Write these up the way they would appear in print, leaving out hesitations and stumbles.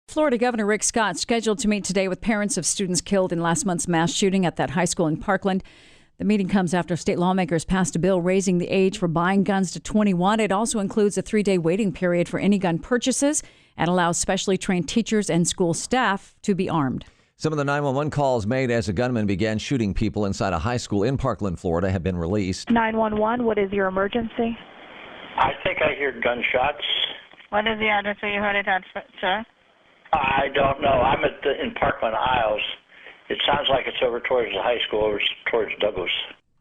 Florida Governor Rick Scott scheduled to meet today with parents of students killed in last month's mass shooting at that high school in Parkland. The meeting comes after state lawmakers passed a bill raising the age for buying guns to 21. It also includes a 3-day waiting period for any gun purchases and allows specially trained teachers and school staff to be armed. Some of the 911 calls made as a gunman began shooting people inside a high school in Parkland, Florida, have been released. 911, what is your emergency? I think I hear gunshots. What is the address where you heard it at, sir? I don't know. I'm in Parkland Isles. It sounds like it's over towards the high school, over towards Douglas.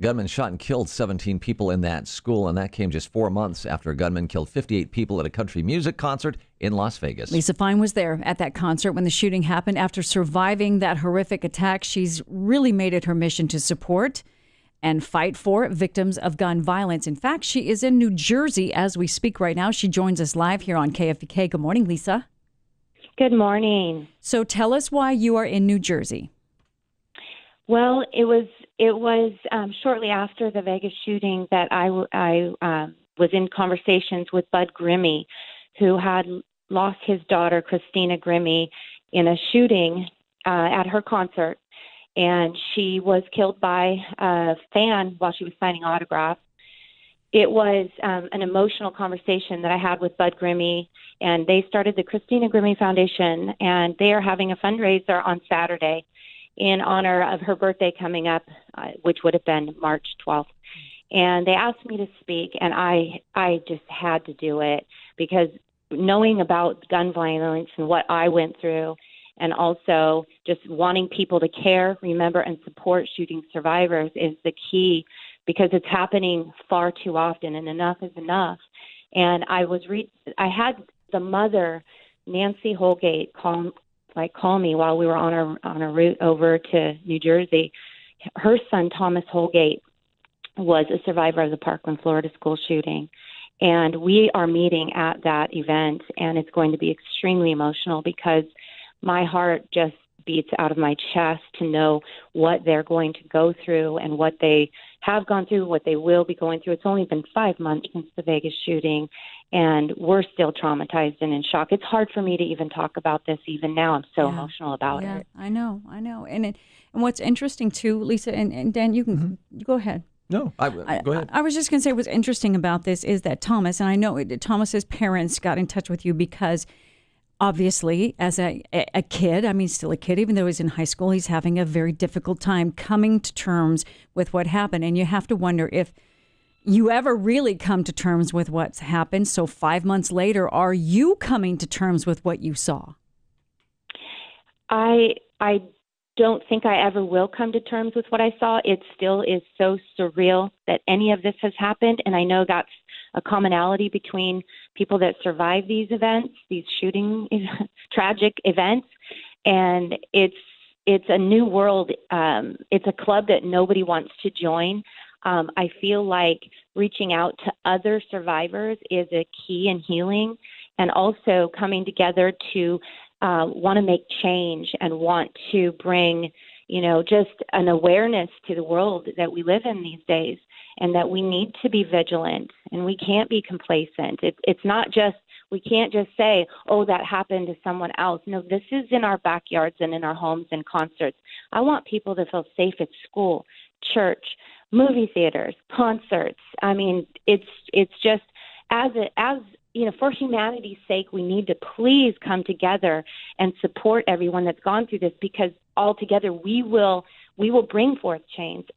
Gunman shot and killed 17 people in that school, and that came just 4 months after a gunman killed 58 people at a country music concert in Las Vegas. Lisa Fine was there at that concert when the shooting happened. After surviving that horrific attack, she's really made it her mission to support and fight for victims of gun violence. In fact, she is in New Jersey as we speak right now. She joins us live here on KFBK. Good morning, Lisa. Good morning. So tell us why you are in New Jersey. Well, it was shortly after the Vegas shooting that I was in conversations with Bud Grimmie, who had lost his daughter, Christina Grimmie, in a shooting at her concert. And she was killed by a fan while she was signing autographs. It was an emotional conversation that I had with Bud Grimmie, and they started the Christina Grimmie Foundation, and they are having a fundraiser on Saturday in honor of her birthday coming up, which would have been March 12th. And they asked me to speak, and I just had to do it because knowing about gun violence and what I went through, and also just wanting people to care, remember, and support shooting survivors is the key, because it's happening far too often, and enough is enough. And I had the mother, Nancy Holgate, call me while we were on our route over to New Jersey. Her son, Thomas Holgate, was a survivor of the Parkland, Florida school shooting. And we are meeting at that event, and it's going to be extremely emotional because my heart just beats out of my chest to know what they're going to go through and what they have gone through, what they will be going through. It's only been 5 months since the Vegas shooting, and we're still traumatized and in shock. It's hard for me to even talk about this even now. I'm so emotional about it. I know. And what's interesting too, Lisa, and Dan, you can you go ahead. No, go ahead. I was just going to say what's interesting about this is that Thomas, and I know Thomas's parents got in touch with you because obviously, as a kid, I mean, still a kid, even though he's in high school, he's having a very difficult time coming to terms with what happened. And you have to wonder if you ever really come to terms with what's happened. So 5 months later, are you coming to terms with what you saw? I don't think I ever will come to terms with what I saw. It still is so surreal that any of this has happened. And I know that's a commonality between people that survive these events, these shooting tragic events. And it's a new world. It's a club that nobody wants to join. I feel like reaching out to other survivors is a key in healing, and also coming together to want to make change and want to bring, just an awareness to the world that we live in these days, and that we need to be vigilant and we can't be complacent. It's not just, we can't just say, oh, that happened to someone else. No, this is in our backyards and in our homes and concerts. I want people to feel safe at school, church, movie theaters, concerts. I mean, it's just for humanity's sake, we need to please come together and support everyone that's gone through this, because all together we will bring forth change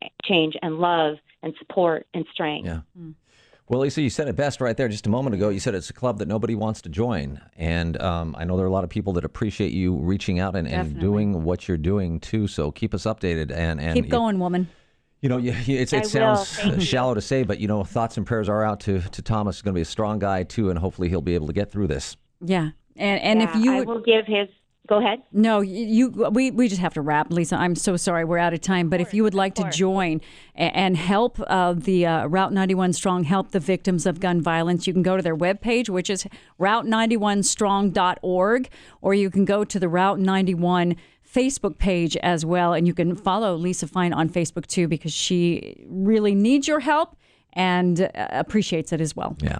and love and support and strength. Yeah. Well, Lisa, you said it best right there just a moment ago. You said it's a club that nobody wants to join. And I know there are a lot of people that appreciate you reaching out and doing what you're doing, too. So keep us updated. And keep going, woman. It sounds shallow to say, but, thoughts and prayers are out to Thomas. He's going to be a strong guy, too, and hopefully he'll be able to get through this. Yeah. And if you... I will give his... Go ahead. No, we just have to wrap, Lisa. I'm so sorry. We're out of time. But if you would like to join and help the Route 91 Strong help the victims of gun violence, you can go to their webpage, which is route91strong.org, or you can go to the Route 91 Facebook page as well. And you can follow Lisa Fine on Facebook, too, because she really needs your help and appreciates it as well. Yeah.